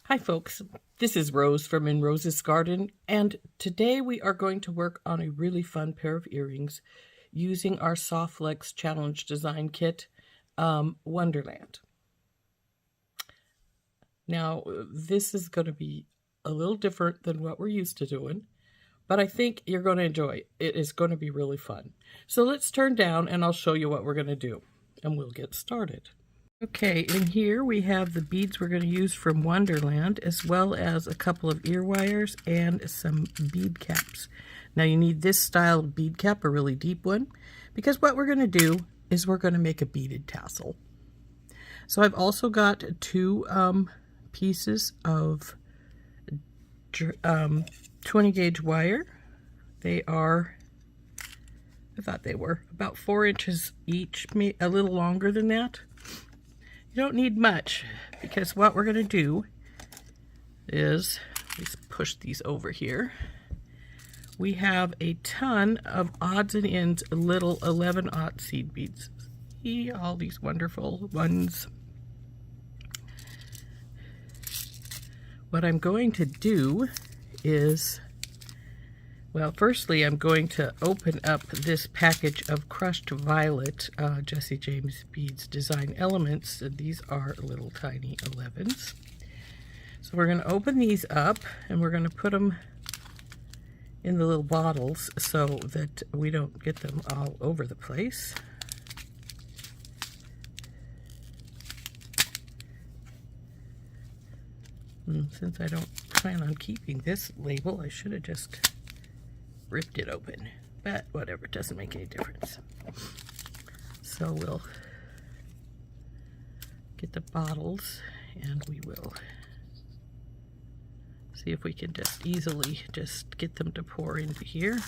Hi folks, this is Rose from In Rose's Garden, and today we are going to work on a really fun pair of earrings using our SoftFlex Challenge Design Kit, Wonderland. Now, this is going to be a little different than what we're used to doing, but I think you're going to enjoy it. It is going to be really fun. So let's turn down and I'll show you what we're going to do, and we'll get started. Okay, in here we have the beads we're going to use from Wonderland, as well as a couple of ear wires and some bead caps. Now you need this style of bead cap, a really deep one, because what we're going to do is we're going to make a beaded tassel. So I've also got two pieces of 20 gauge wire. They are, I thought they were about 4 inches each, a little longer than that. You don't need much, because what we're going to do is, let's push these over here. We have a ton of odds and ends little 11/0 seed beads. See all these wonderful ones. What I'm going to do is, well, firstly, I'm going to open up this package of crushed violet Jesse James Beads Design Elements. And these are little tiny 11s. So we're going to open these up and we're going to put them in the little bottles so that we don't get them all over the place. And since I don't plan on keeping this label, I should have just ripped it open, but whatever, it doesn't make any difference. So we'll get the bottles and we will see if we can just easily just get them to pour into here.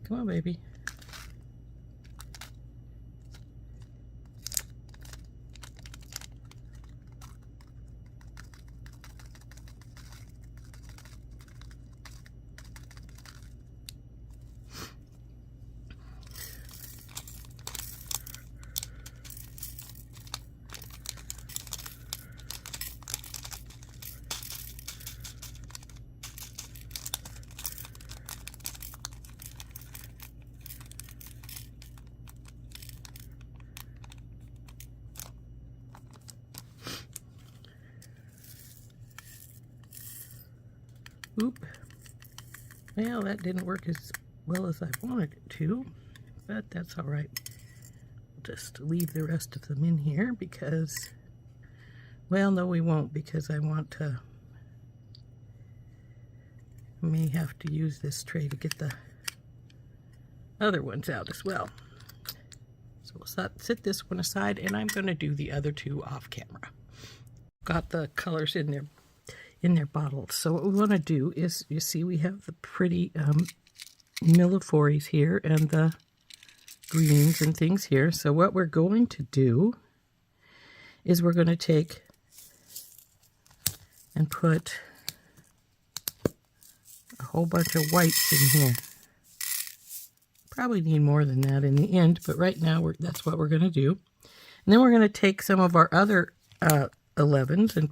Come on, baby. Oop. Well, that didn't work as well as I wanted it to, but that's all right. We'll just leave the rest of them in here because, well, no, we won't, because I want to, may have to use this tray to get the other ones out as well. So we'll set this one aside, and I'm going to do the other two off camera. Got the colors in their bottles. So what we want to do is, you see we have the pretty Millefioris here and the greens and things here. So what we're going to do is we're going to take and put a whole bunch of whites in here. Probably need more than that in the end, but right now that's what we're going to do. And then we're going to take some of our other 11s and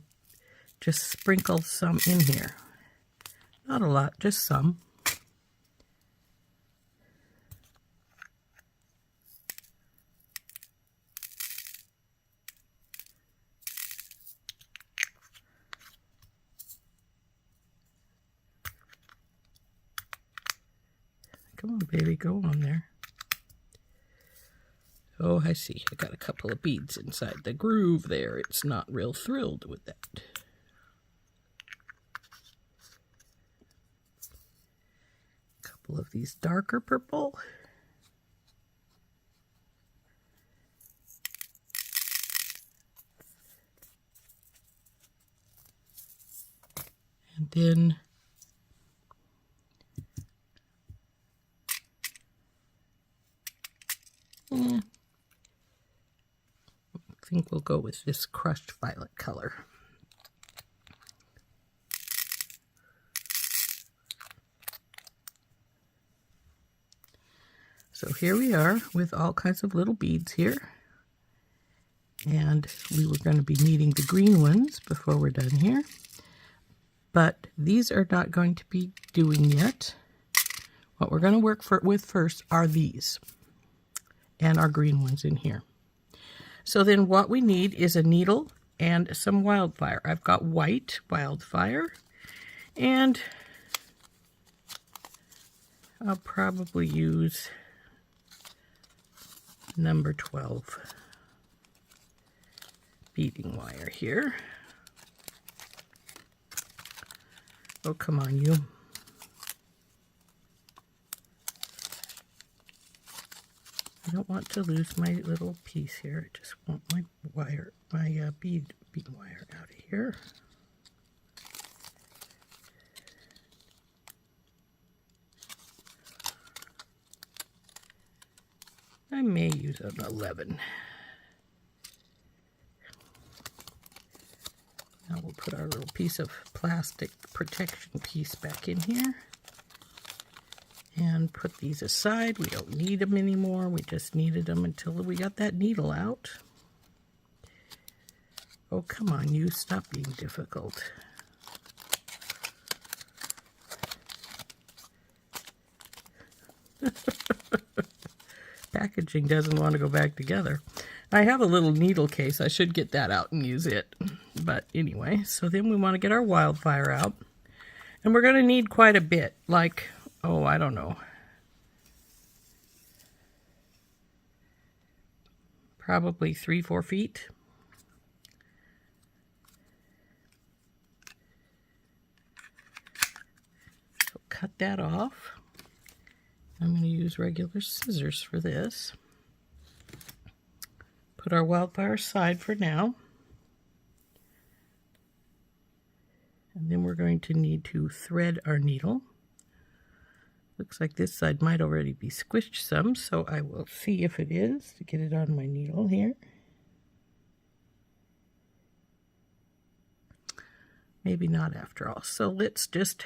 just sprinkle some in here. Not a lot, just some. Come on, baby, go on there. Oh, I see. I got a couple of beads inside the groove there. It's not real thrilled with that. Of these darker purple. And then I think we'll go with this crushed violet color. So here we are with all kinds of little beads here. And we were going to be needing the green ones before we're done here. But these are not going to be doing yet. What we're going to work with first are these. And our green ones in here. So then what we need is a needle and some Wildfire. I've got white Wildfire. And I'll probably use number 12 beading wire here. Oh, come on, you. I don't want to lose my little piece here. I just want my wire, my bead wire out of here. I may use an 11. Now we'll put our little piece of plastic protection piece back in here. And put these aside. We don't need them anymore. We just needed them until we got that needle out. Oh, come on, you. Stop being difficult. Packaging doesn't want to go back together. I have a little needle case. I should get that out and use it. But anyway, so then we want to get our Wildfire out. And we're going to need quite a bit. Like, oh, I don't know. Probably 3-4 feet. So cut that off. I'm going to use regular scissors for this. Put our Wildfire aside for now. And then we're going to need to thread our needle. Looks like this side might already be squished some, so I will see if it is to get it on my needle here. Maybe not after all. So let's just,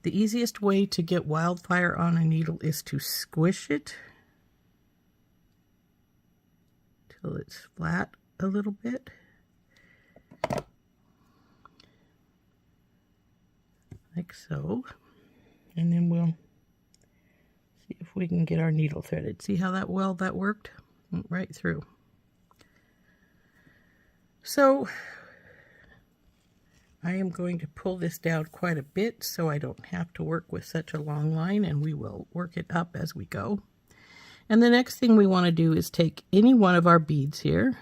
the easiest way to get Wildfire on a needle is to squish it till it's flat a little bit. Like so. And then we'll see if we can get our needle threaded. See how that worked? Went right through. So I am going to pull this down quite a bit so I don't have to work with such a long line, and we will work it up as we go. And the next thing we want to do is take any one of our beads here.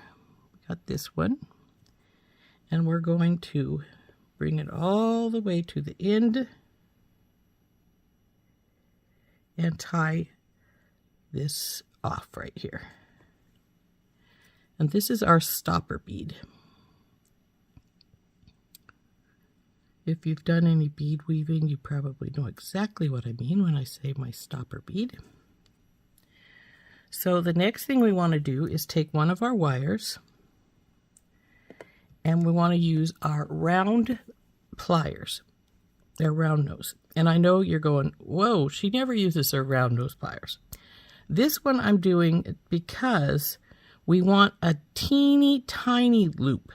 We got this one. And we're going to bring it all the way to the end and tie this off right here. And this is our stopper bead. If you've done any bead weaving, you probably know exactly what I mean when I say my stopper bead. So the next thing we want to do is take one of our wires, and we want to use our round pliers. They're round nose. And I know you're going, whoa, she never uses her round nose pliers. This one I'm doing because we want a teeny tiny loop,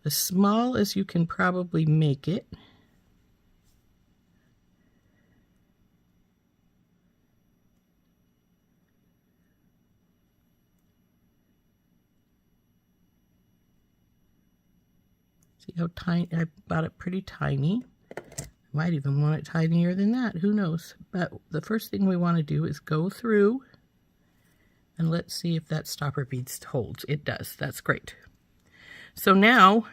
as small as you can probably make it. See how tiny, I got it pretty tiny. Might even want it tinier than that, who knows. But the first thing we want to do is go through and let's see if that stopper bead holds. It does. That's great. So now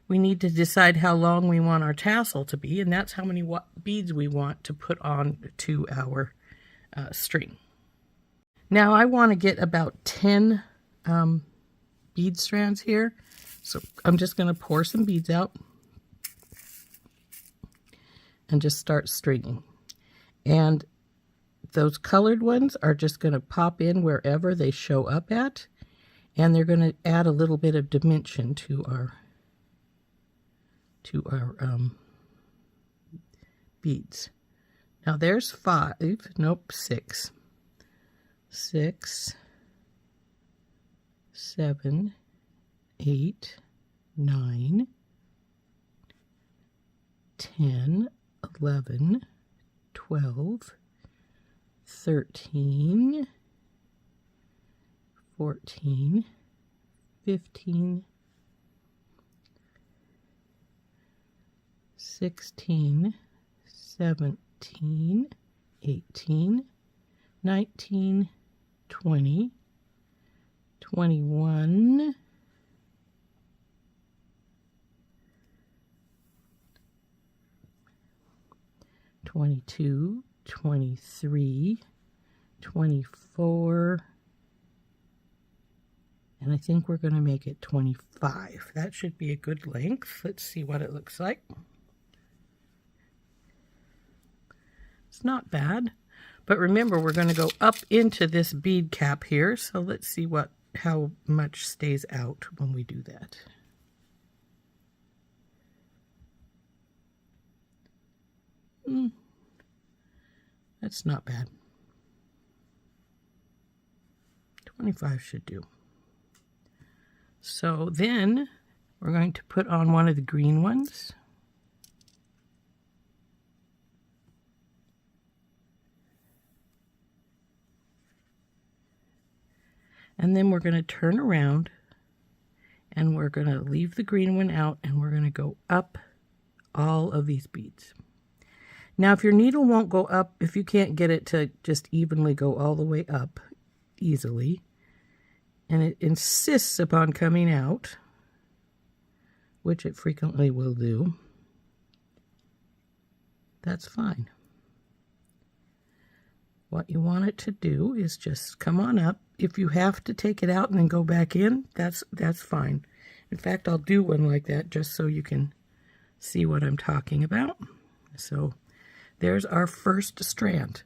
we need to decide how long we want our tassel to be, and that's how many beads we want to put on to our string. Now I want to get about 10 bead strands here. So I'm just going to pour some beads out and just start stringing. And those colored ones are just going to pop in wherever they show up at, and they're going to add a little bit of dimension to our beads. Now there's 5, nope, 6. 6, 7, 8, 9, 10, 11, 12, 13, 14, 15, 16, 17, 18, 19, 20, 21, 22, 23, 24, and I think we're going to make it 25. That should be a good length. Let's see what it looks like. It's not bad, but remember we're going to go up into this bead cap here, so let's see how much stays out when we do that. That's not bad. 25 should do. So then we're going to put on one of the green ones. And then we're going to turn around and we're going to leave the green one out and we're going to go up all of these beads. Now, if your needle won't go up, if you can't get it to just evenly go all the way up easily, and it insists upon coming out, which it frequently will do, that's fine. What you want it to do is just come on up. If you have to take it out and then go back in, that's fine. In fact, I'll do one like that just so you can see what I'm talking about. So there's our first strand.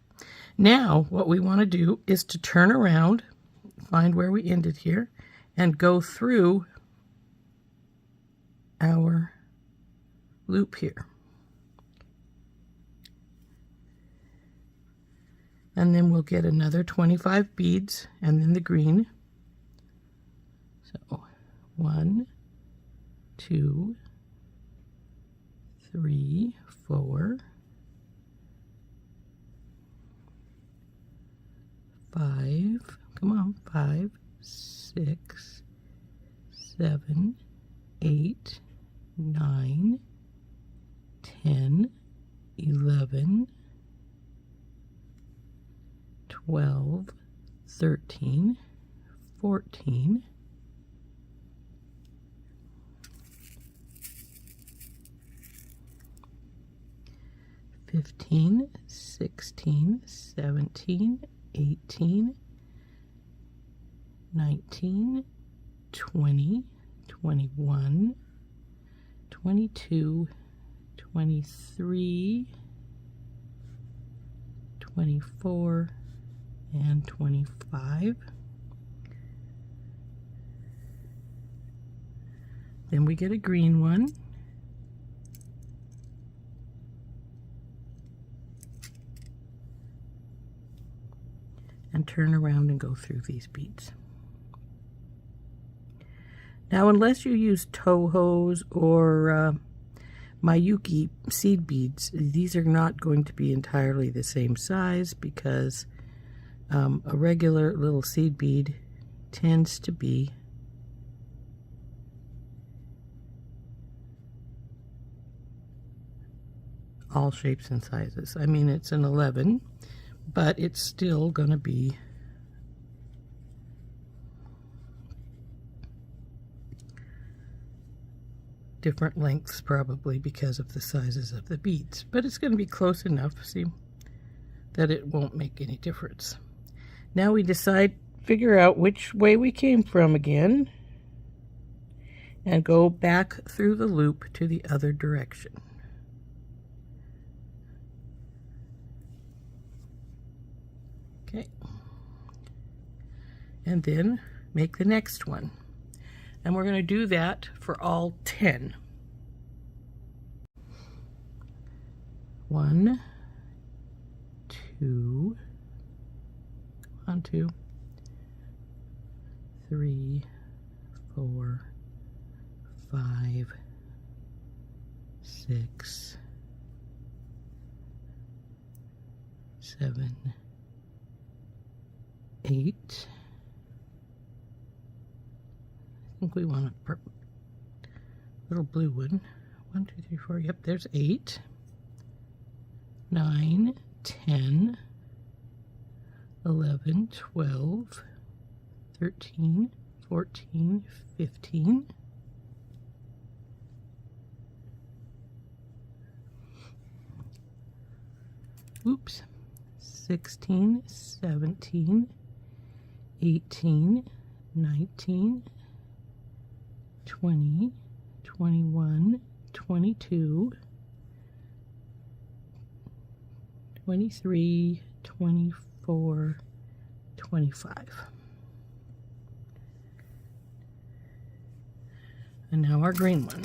Now what we want to do is to turn around, find where we ended here, and go through our loop here. And then we'll get another 25 beads and then the green. So 1, 2, 3, 4, 5, come on, 5, 6, 7, 8, 9, 10, 11, 12, 13, 14, 15, 16, 17, 18, 19, 20, 21, 22, 23, 24, and 25. Then we get a green one. And turn around and go through these beads. Now, unless you use Toho's or Miyuki seed beads, these are not going to be entirely the same size because a regular little seed bead tends to be all shapes and sizes. I mean, it's an 11, but it's still going to be different lengths probably because of the sizes of the beads, but it's going to be close enough, see, that it won't make any difference. Now we figure out which way we came from again and go back through the loop to the other direction. Okay, and then make the next one. And we're going to do that for all 10. 1, 2, 1, 2, 3, 4, 5, 6, 7, 8. I think we want a little blue one. 1, 2, 3, 4. Yep, there's 8. 9, 10, 11, 12, 13, 14, 15. Oops. 16, 17, 18, 19, 20, 21, 22, 23, 24, 25. And now our green one.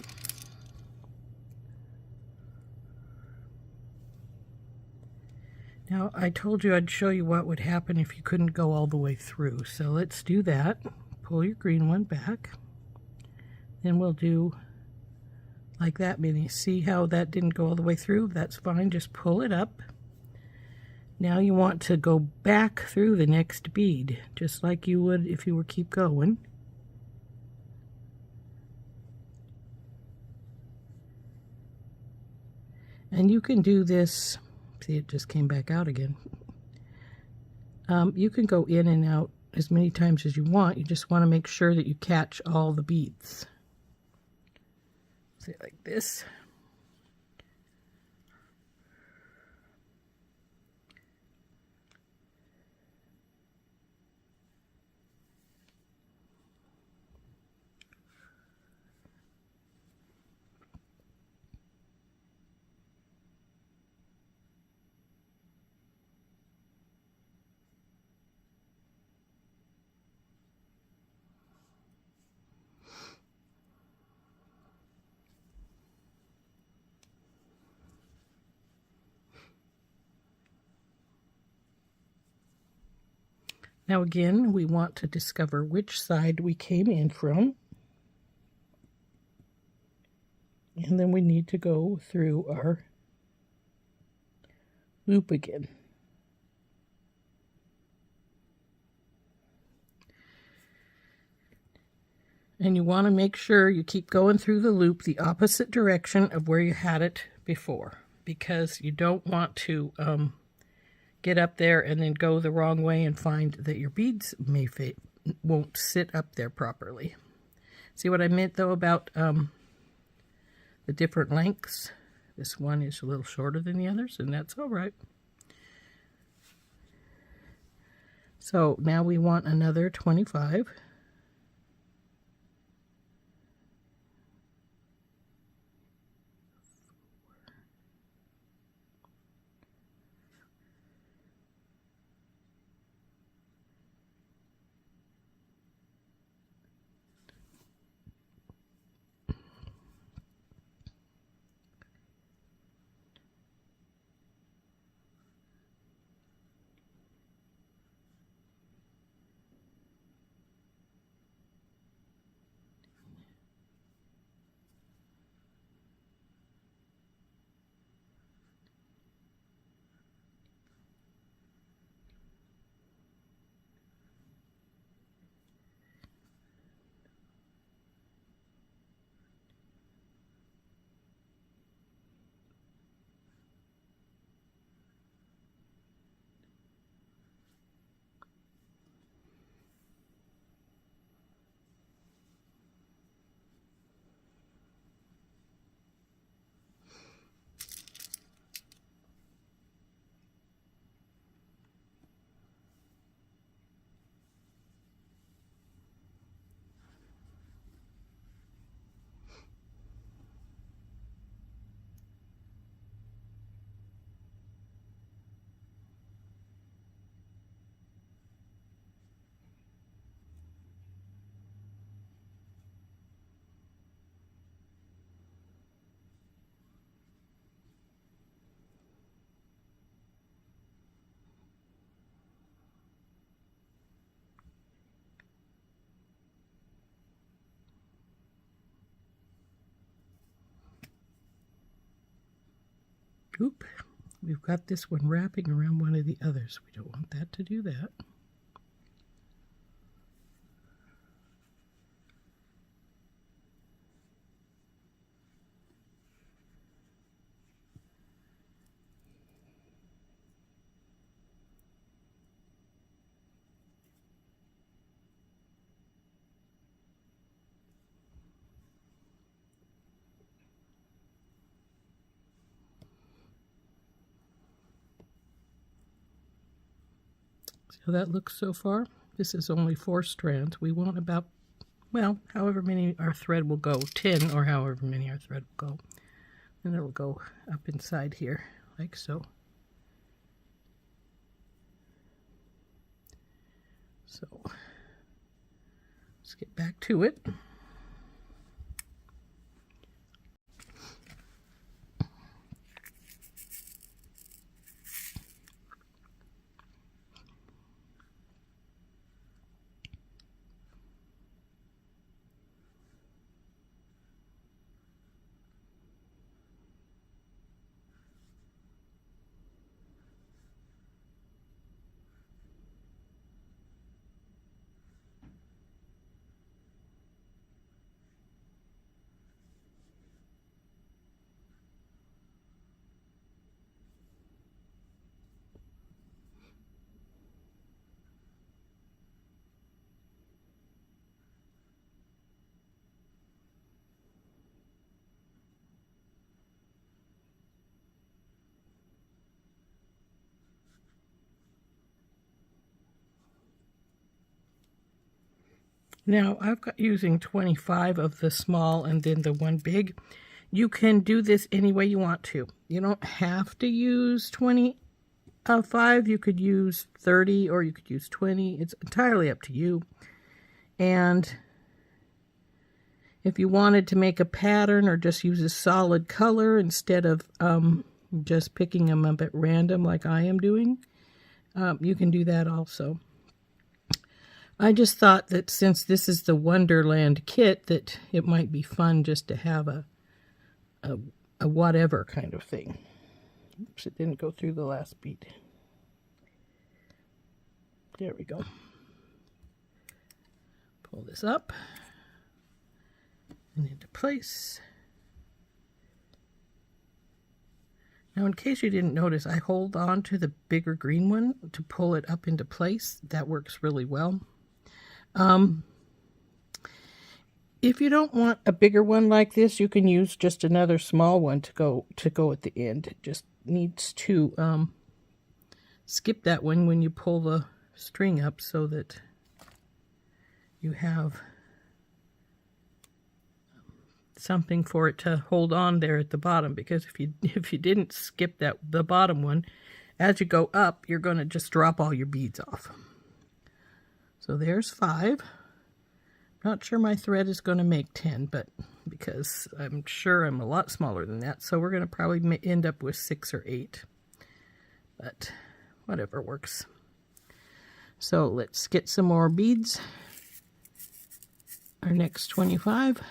Now, I told you I'd show you what would happen if you couldn't go all the way through. So let's do that. Pull your green one back. Then we'll do like that, Minnie. See how that didn't go all the way through? That's fine. Just pull it up. Now you want to go back through the next bead, just like you would if you were keep going. And you can do this. See, it just came back out again. You can go in and out as many times as you want. You just want to make sure that you catch all the beads. See, like this. Now again, we want to discover which side we came in from. And then we need to go through our loop again. And you want to make sure you keep going through the loop the opposite direction of where you had it before, because you don't want to get up there and then go the wrong way and find that your beads won't sit up there properly. See what I meant though about the different lengths? This one is a little shorter than the others, and that's all right. So now we want another 25. Oop, we've got this one wrapping around one of the others. We don't want that to do that. See how that looks so far? This is only 4 strands. We want about, well, however many our thread will go, 10 or however many our thread will go. And it'll go up inside here, like so. So, let's get back to it. Now, I've got using 25 of the small and then the one big. You can do this any way you want to. You don't have to use 25. You could use 30 or you could use 20. It's entirely up to you. And if you wanted to make a pattern or just use a solid color instead of just picking them up at random like I am doing, you can do that also. I just thought that since this is the Wonderland kit, that it might be fun just to have a whatever kind of thing. Oops, it didn't go through the last bead. There we go. Pull this up and into place. Now, in case you didn't notice, I hold on to the bigger green one to pull it up into place. That works really well. If you don't want a bigger one like this, you can use just another small one to go at the end. It just needs to skip that one when you pull the string up so that you have something for it to hold on there at the bottom, because if you didn't skip the bottom one, as you go up, you're going to just drop all your beads off. So there's 5. Not sure my thread is going to make 10, but because I'm sure I'm a lot smaller than that, so we're going to probably end up with 6 or 8. But whatever works. So let's get some more beads. Our next 25.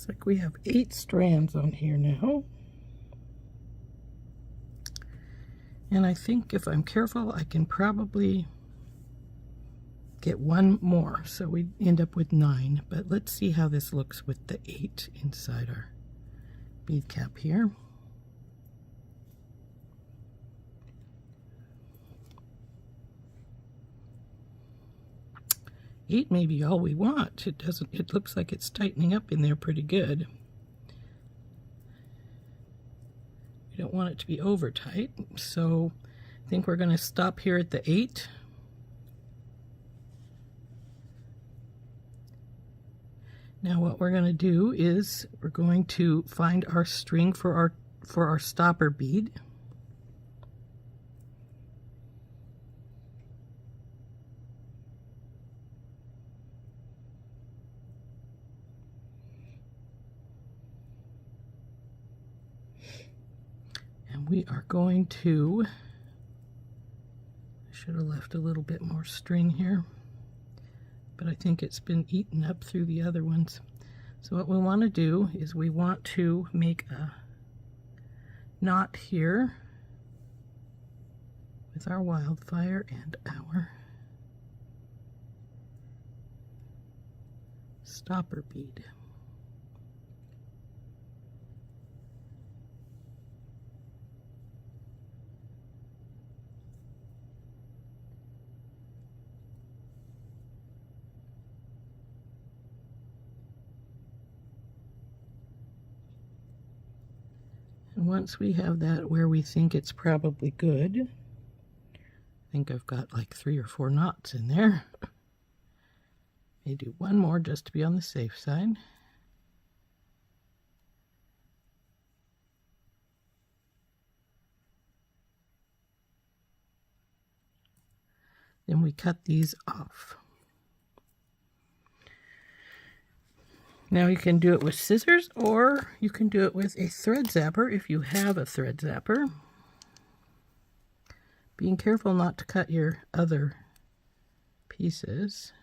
Looks like we have 8 strands on here now. And I think if I'm careful, I can probably get one more, so we end up with 9. But let's see how this looks with the 8 inside our bead cap here. Eight may be all we want. It doesn't. It looks like it's tightening up in there pretty good. We don't want it to be over tight, so I think we're going to stop here at the 8. Now what we're going to do is we're going to find our string for our stopper bead. And we are going to, I should have left a little bit more string here, but I think it's been eaten up through the other ones. So what we want to do is we want to make a knot here with our Wildfire and our stopper bead. And once we have that where we think it's probably good, I think I've got like 3 or 4 knots in there. May do one more just to be on the safe side. Then we cut these off. Now you can do it with scissors, or you can do it with a thread zapper if you have a thread zapper. Being careful not to cut your other pieces.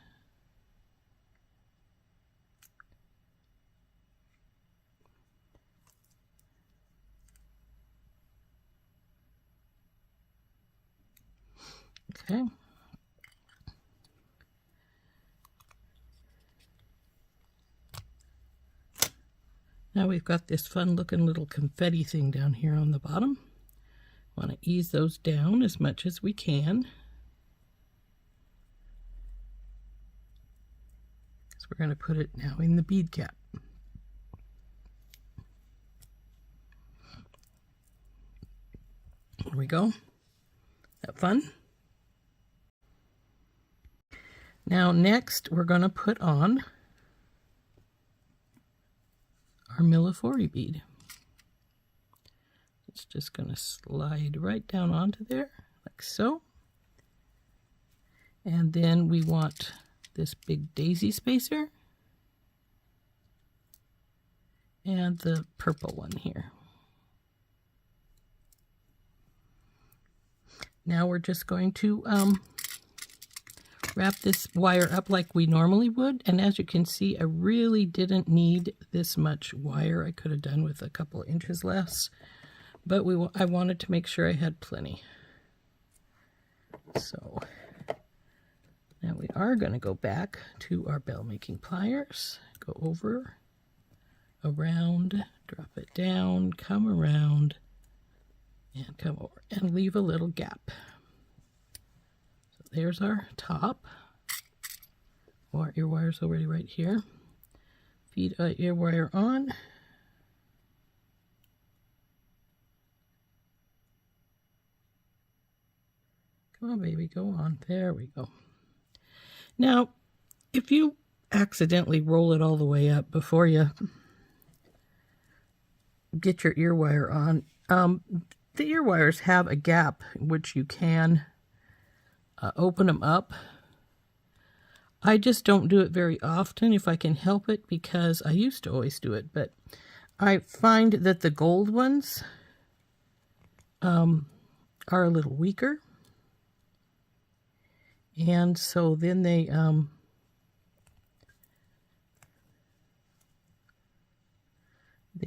Okay. Now we've got this fun looking little confetti thing down here on the bottom. Want to ease those down as much as we can. So we're going to put it now in the bead cap. There we go. That fun? Now next we're going to put on our Millefiori bead. It's just going to slide right down onto there like so. And then we want this big daisy spacer and the purple one here. Now we're just going to wrap this wire up like we normally would, and as you can see, I really didn't need this much wire. I could have done with a couple inches less, but I wanted to make sure I had plenty. So now we are going to go back to our bell making pliers, go over, around, drop it down, come around, and come over, and leave a little gap. There's our top. Our ear wire's already right here. Feed our ear wire on. Come on, baby, go on. There we go. Now, if you accidentally roll it all the way up before you get your ear wire on, the ear wires have a gap which you can open them up. I just don't do it very often if I can help it, because I used to always do it, but I find that the gold ones are a little weaker, and so then they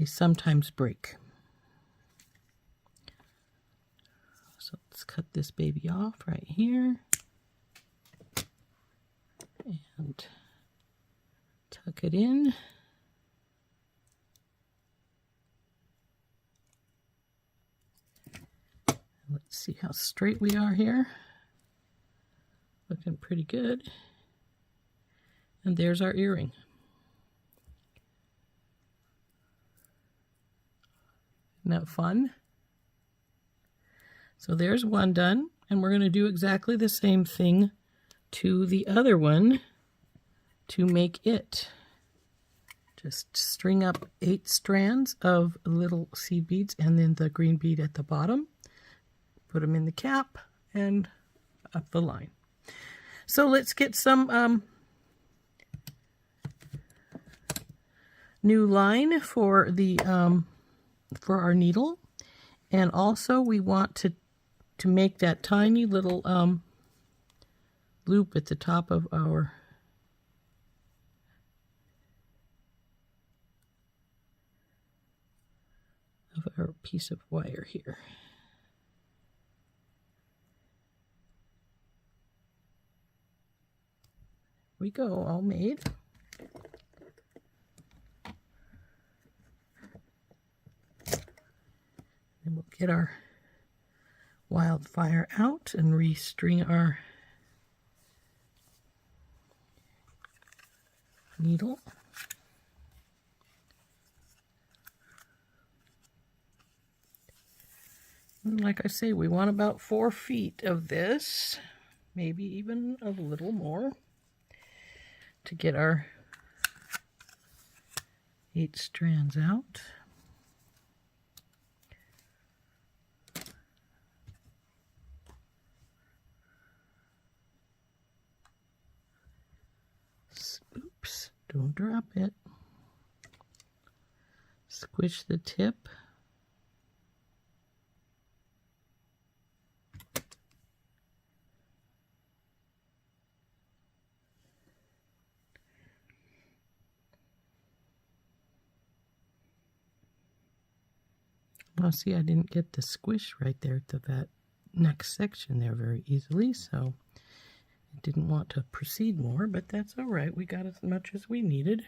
sometimes break. So let's cut this baby off right here. tuck it in. Let's see how straight we are here. Looking pretty good. And there's our earring. Isn't that fun? So there's one done, and we're going to do exactly the same thing to the other one to make it. Just string up 8 strands of little seed beads and then the green bead at the bottom. Put them in the cap and up the line. So let's get some new line for the for our needle, and also we want to make that tiny little loop at the top of our piece of wire here. We go, all made. And we'll get our Wildfire out and restring our needle. And like I say, we want about 4 feet of this, maybe even a little more, to get our 8 strands out. Oops, don't drop it. Squish the tip. Well, see, I didn't get the squish right there to that next section there very easily, so I didn't want to proceed more, but that's all right. We got as much as we needed.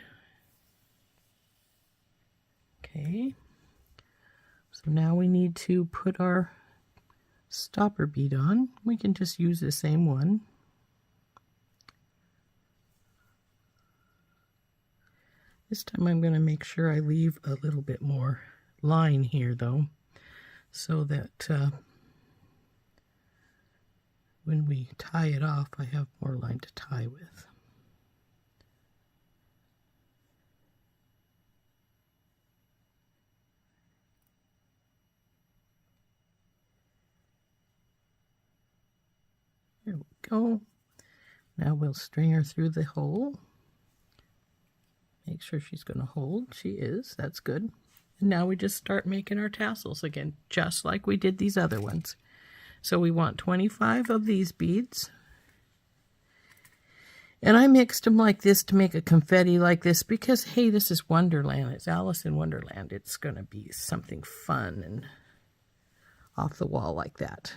Okay, so now we need to put our stopper bead on. We can just use the same one. This time I'm going to make sure I leave a little bit more line here though, so that when we tie it off, I have more line to tie with. There we go. Now we'll string her through the hole. Make sure she's going to hold. She is. That's good. And now we just start making our tassels again, just like we did these other ones. So we want 25 of these beads. And I mixed them like this to make a confetti like this because, hey, this is Wonderland. It's Alice in Wonderland. It's going to be something fun and off the wall like that.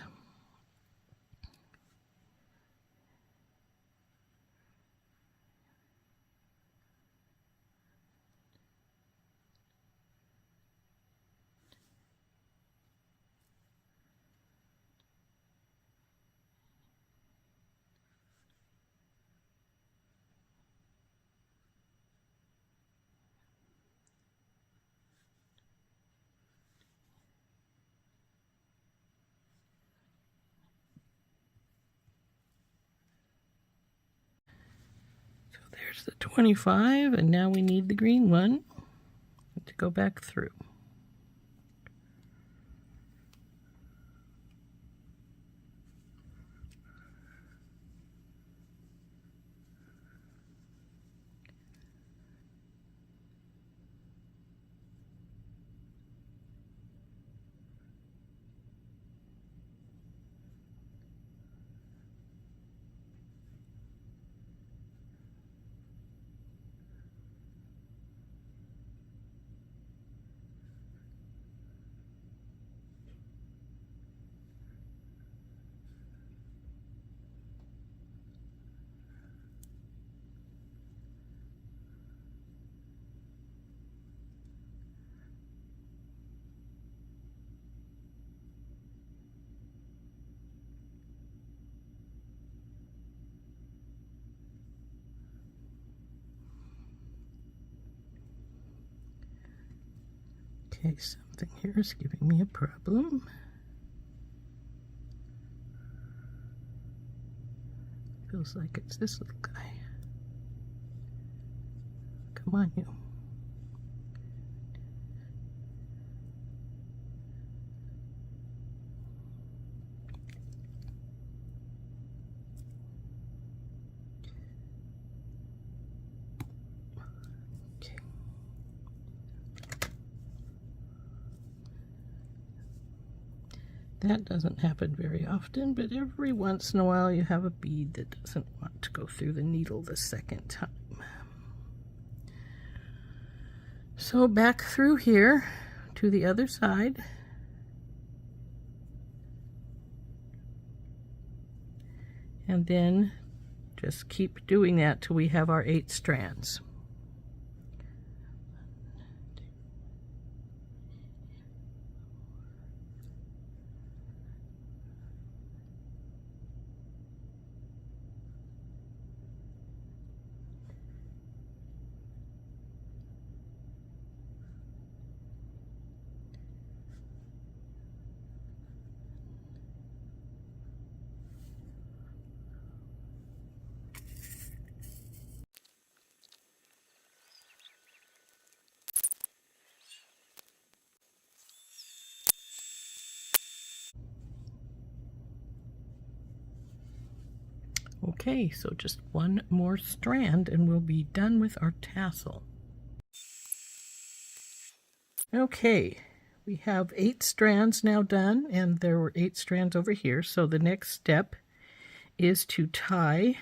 There's the 25, and now we need the green one to go back through. Okay, something here is giving me a problem. Feels like it's this little guy. Come on, you. Okay. That doesn't happen very often, but every once in a while you have a bead that doesn't want to go through the needle the second time. So back through here to the other side. And then just keep doing that till we have our 8 strands. Okay, so just one more strand and we'll be done with our tassel. Okay, we have 8 strands now done, and there were 8 strands over here. So the next step is to tie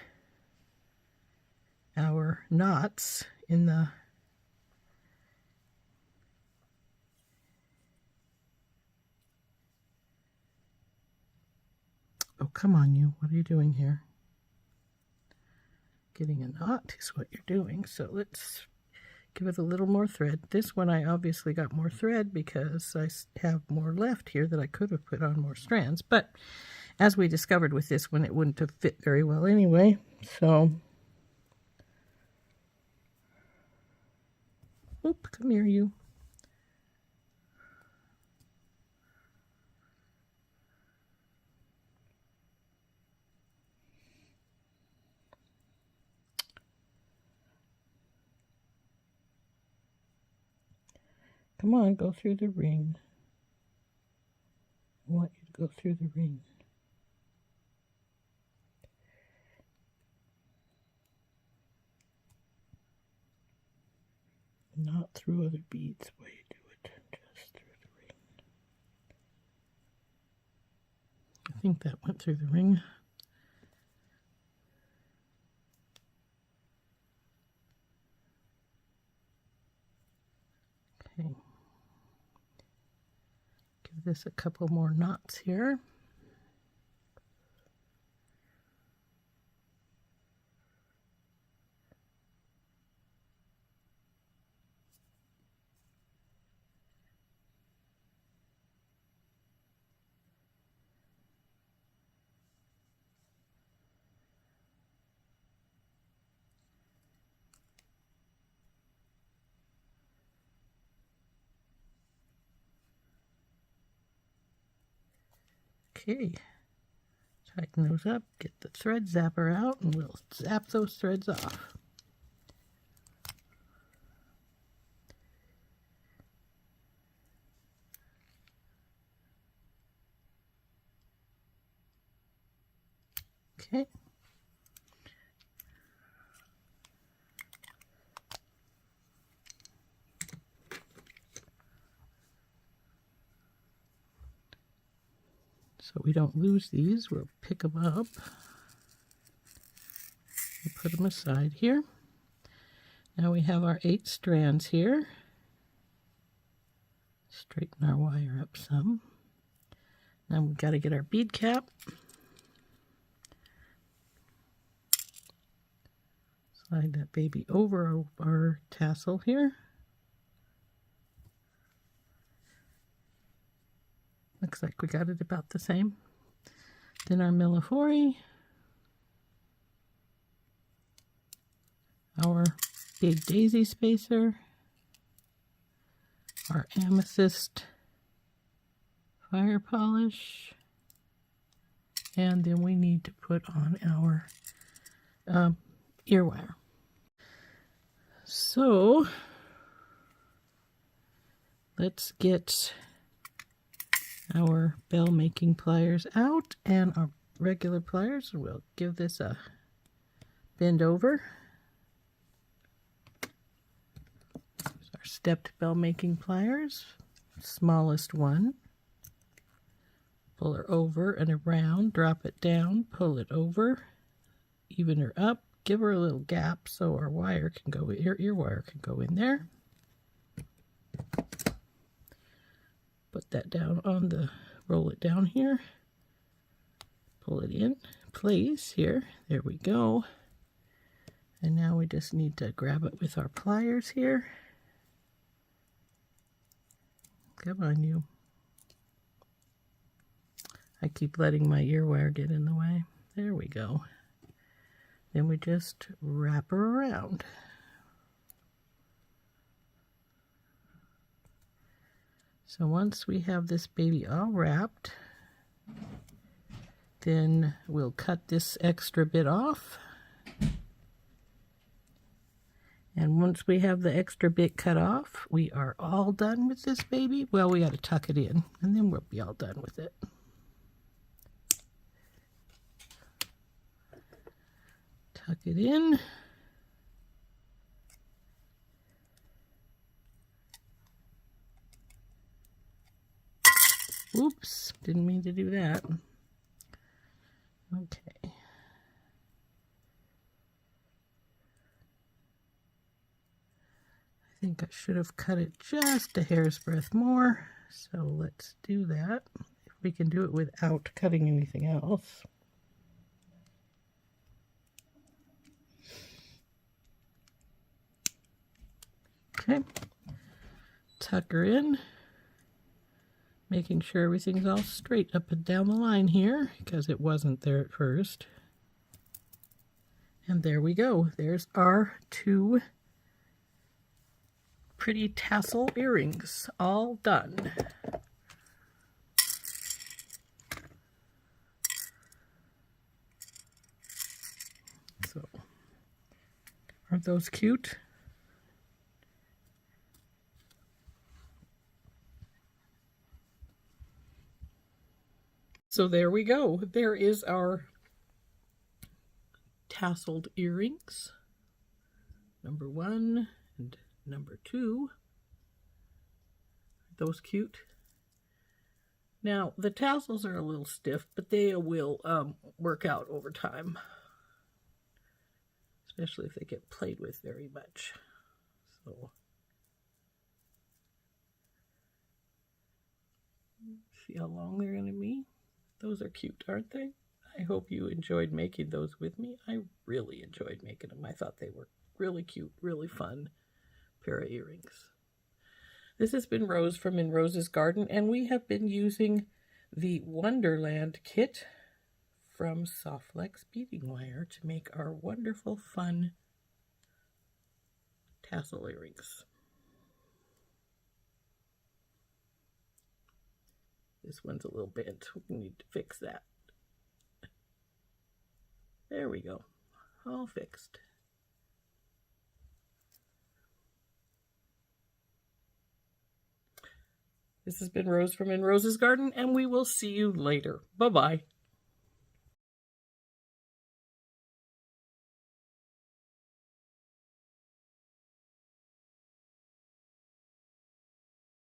our knots in the Oh, come on, you. What are you doing here? Getting a knot is what you're doing. So let's give it a little more thread. This one I obviously got more thread because I have more left here that I could have put on more strands. But as we discovered with this one, it wouldn't have fit very well anyway. So, oop, come here, you. Come on, go through the ring. I want you to go through the ring. Not through other beads, the way you do it, just through the ring. I think that went through the ring. Okay. Give this a couple more knots here. Okay, tighten those up, get the thread zapper out, and we'll zap those threads off. Okay. So we don't lose these, we'll pick them up and put them aside here. Now we have our 8 strands here. Straighten our wire up some. Now we've got to get our bead cap. Slide that baby over our tassel here. Looks like we got it about the same. Then our Millefiori, our big daisy spacer, our amethyst fire polish, and then we need to put on our ear wire. So let's get our bell making pliers out and our regular pliers. We'll give this a bend over. Here's our stepped bell making pliers, smallest one. Pull her over and around, drop it down, pull it over, even her up, give her a little gap so our wire can go, ear wire can go in there. Put that down on the, roll it down here, pull it in place here, there we go. And now we just need to grab it with our pliers here. Come on, you. I keep letting my ear wire get in the way. There we go. Then we just wrap her around. So once we have this baby all wrapped, then we'll cut this extra bit off. And once we have the extra bit cut off, we are all done with this baby. Well, we got to tuck it in, and then we'll be all done with it. Tuck it in. Oops, didn't mean to do that. Okay. I think I should have cut it just a hair's breadth more. So let's do that. If we can do it without cutting anything else. Okay, tuck her in, making sure everything's all straight up and down the line here, because it wasn't there at first. And there we go. There's our two pretty tassel earrings, all done. So, aren't those cute? So there we go. There is our tasseled earrings, number 1 and number 2. Are those cute? Now, the tassels are a little stiff, but they will work out over time, especially if they get played with very much. So, see how long they're going to be? Those are cute, aren't they? I hope you enjoyed making those with me. I really enjoyed making them. I thought they were really cute, really fun pair of earrings. This has been Rose from In Rose's Garden, and we have been using the Wonderland kit from SoftFlex beading wire to make our wonderful, fun tassel earrings. This one's a little bent. We need to fix that. There we go. All fixed. This has been Rose from In Rose's Garden, and we will see you later. Bye-bye.